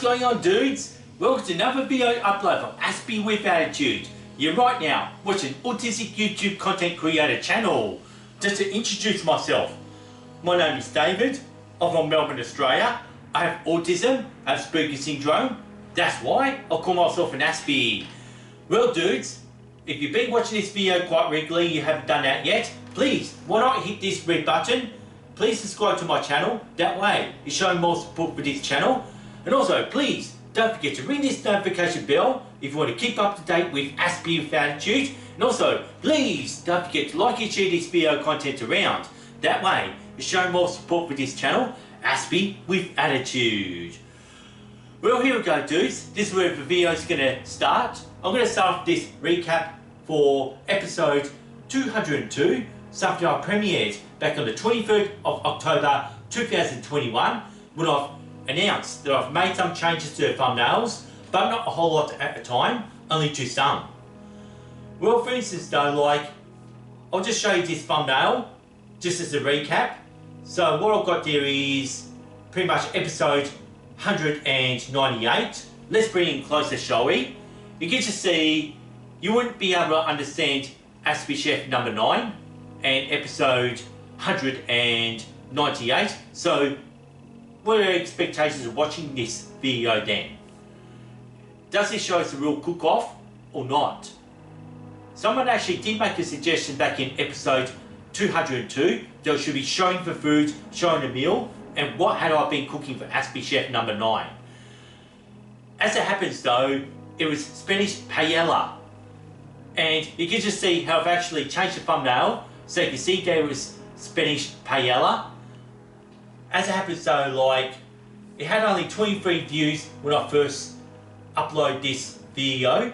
going on, dudes? Welcome to another video upload from Aspie with Attitude. You're right now watching Autistic YouTube Content Creator channel. Just to introduce myself, my name is David. I'm from Melbourne, Australia. I have autism, I have Asperger syndrome. That's why I call myself an Aspie. Well, dudes, if you've been watching this video quite regularly, you haven't done that yet, please, why not hit this red button? Please subscribe to my channel. That way, you're showing more support for this channel. And also, please, don't forget to ring this notification bell if you want to keep up to date with Aspie with Attitude. And also, please, don't forget to like and share this video content around. That way, you're showing more support for this channel, Aspie with Attitude. Well, here we go, dudes. This is where the video is going to start. I'm going to start with this recap for episode 202, something I premiered back on the 23rd of October 2021, when I've announced that I've made some changes to the thumbnails, but not a whole lot at the time, only to some. Well, for instance though, like, I'll just show you this thumbnail, just as a recap. So what I've got there is pretty much episode 198. Let's bring in closer, shall we? You get to see, you wouldn't be able to understand Aspie Chef number 9 and episode 198. So what are your expectations of watching this video then? Does this show us a real cook-off or not? Someone actually did make a suggestion back in episode 202 that I should be showing the food, showing the meal, and what had I been cooking for Aspie Chef number 9. As it happens though, it was Spanish paella. And you can just see how I've actually changed the thumbnail, so you can see there was Spanish paella. As it happens though, like, it had only 23 views when I first uploaded this video,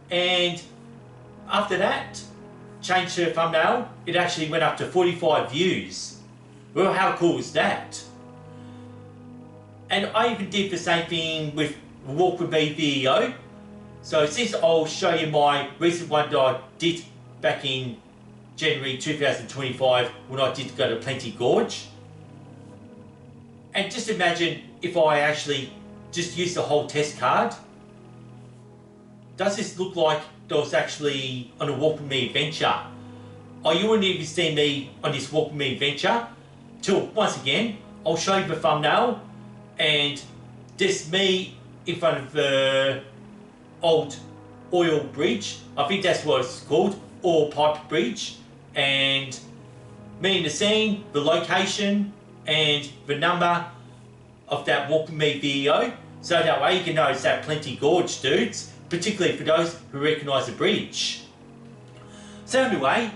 and after that, changed the thumbnail, it actually went up to 45 views. Well, how cool is that? And I even did the same thing with the Walk With Me video. So since I'll show you my recent one that I did back in January 2025 when I did go to Plenty Gorge. And just imagine if I actually just used the whole test card. Does this look like I was actually on a Walk With Me adventure? Oh, you wouldn't even see me on this Walk With Me adventure till, once again, I'll show you the thumbnail and this me in front of the old oil bridge. I think that's what it's called, oil pipe bridge. And me in the scene, the location, and the number of that Walk With Me video, so that way you can know it's that Plenty Gorge, dudes, particularly for those who recognise the bridge. So anyway,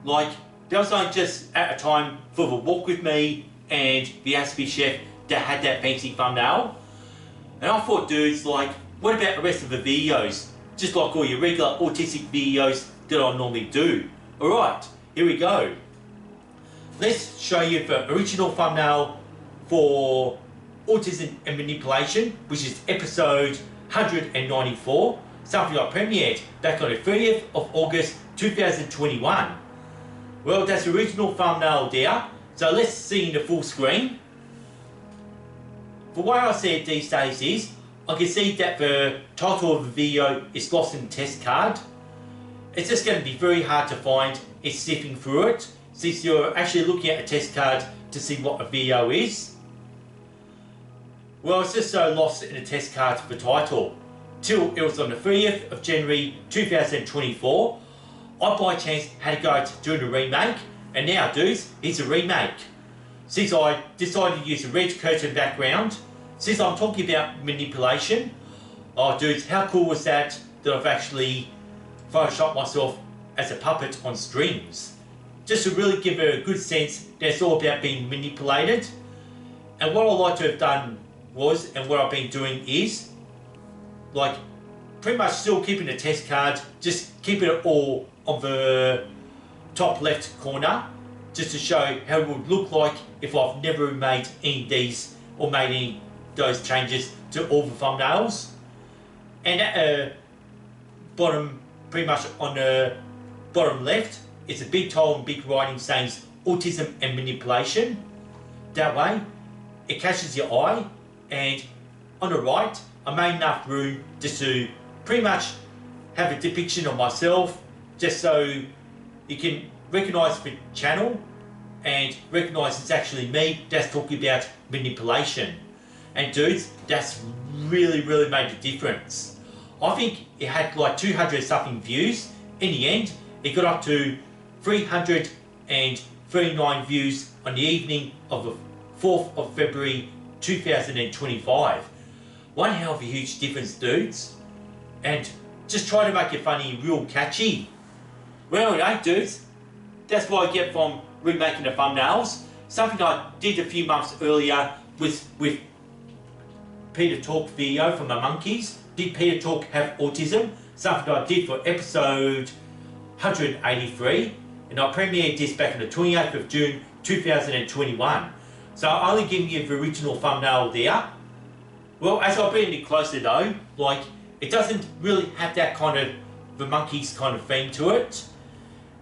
like, that was only just at a time for the Walk With Me and the Aspie Chef that had that fancy thumbnail. And I thought, dudes, like, what about the rest of the videos? Just like all your regular autistic videos that I normally do. Alright, here we go. Let's show you the original thumbnail for Autism and Manipulation, which is episode 194, something I premiered back on the 30th of August 2021. Well, that's the original thumbnail there, so let's see in the full screen. For what I see it these days is, I can see that the title of the video is lost in the test card. It's just going to be very hard to find in sifting through it, since you're actually looking at a test card to see what a video is. Well, it's just so lost in the test card for the title, till it was on the 30th of January 2024. I by chance had to go to doing a remake, and now, dudes, it's a remake. Since I decided to use a red curtain background, since I'm talking about manipulation, oh dudes, how cool was that I've actually photoshopped myself as a puppet on strings. Just to really give it a good sense that it's all about being manipulated. And what I'd like to have done was, and what I've been doing is, like, pretty much still keeping the test card, just keeping it all on the top left corner, just to show how it would look like if I've never made any of these or made any those changes to all the thumbnails. And at bottom, pretty much on the bottom left, it's a big tile and big writing saying Autism and Manipulation. That way, it catches your eye. And on the right, I made enough room just to pretty much have a depiction of myself, just so you can recognise the channel and recognise it's actually me that's talking about manipulation. And dudes, that's really made a difference. I think it had like 200 something views. In the end, it got up to 339 views on the evening of the 4th of February 2025. One hell of a huge difference, dudes. And just try to make it funny, real catchy. Well, dudes, that's what I get from remaking the thumbnails. Something I did a few months earlier with Peter Talk video from the monkeys. Did Peter Talk have autism? Something I did for episode 183, and I premiered this back on the 28th of June 2021. So I'm only giving you the original thumbnail there. Well, as I bring it closer though, like, it doesn't really have that kind of the monkeys kind of theme to it.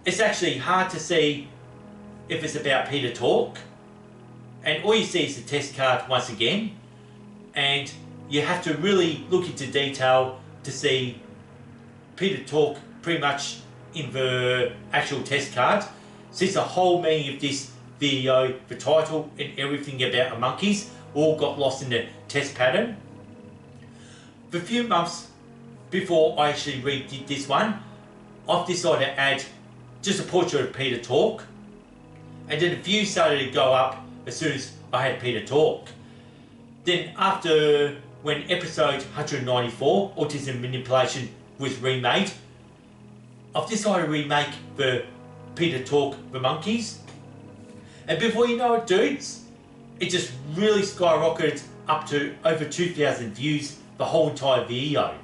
It's actually hard to see if it's about Peter Talk, and all you see is the test card once again, and you have to really look into detail to see Peter Talk pretty much in the actual test card, since the whole meaning of this video, the title and everything about the monkeys all got lost in the test pattern. For a few months before I actually redid this one, I've decided to add just a portrait of Peter Talk, and then the views started to go up as soon as I had Peter Talk. Then after, when episode 194, Autism Manipulation, was remade, I've decided to remake the Peter Talk, the monkeys. And before you know it, dudes, it just really skyrocketed up to over 2,000 views the whole entire video.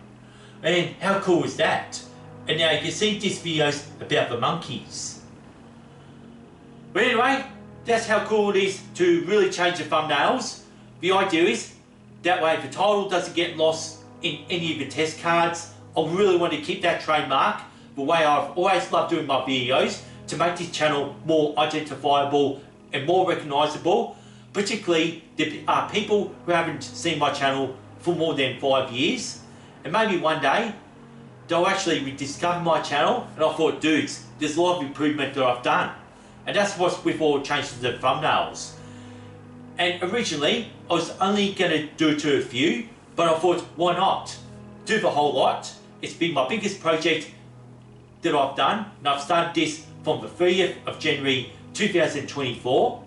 And how cool is that? And now you can see this video's about the monkeys. But anyway, that's how cool it is to really change the thumbnails. The idea is, that way the title doesn't get lost in any of the test cards. I really want to keep that trademark, the way I've always loved doing my videos, to make this channel more identifiable and more recognisable, particularly the people who haven't seen my channel for more than 5 years. And maybe one day, they'll actually rediscover my channel, and I thought, dudes, there's a lot of improvement that I've done. And that's what's with all changes to the thumbnails. And originally, I was only going to do it to a few, but I thought, why not? Do the whole lot. It's been my biggest project that I've done, and I've started this from the 30th of January 2024,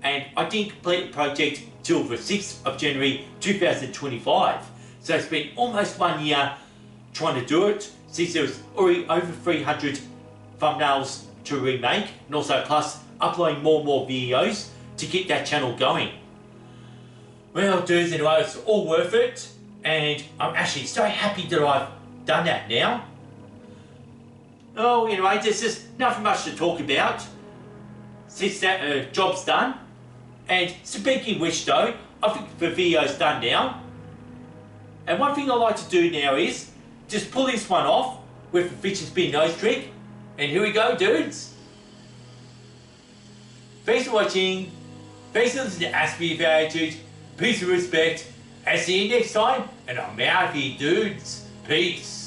and I didn't complete the project till the 6th of January 2025. So it's been almost 1 year trying to do it, since there was already over 300 thumbnails to remake, and also plus uploading more and more videos to keep that channel going. Well, dudes, anyway, it's all worth it, and I'm actually so happy that I've done that now. Oh, anyway, there's just nothing much to talk about since that job's done. And speaking of which though, I think the video's done now. And one thing I like to do now is just pull this one off with the fidget spin nose trick. And here we go, dudes. Thanks for watching. Thanks for listening to Aspie Attitude. Peace and respect. I'll see you next time. And I'm out here, dudes. Peace.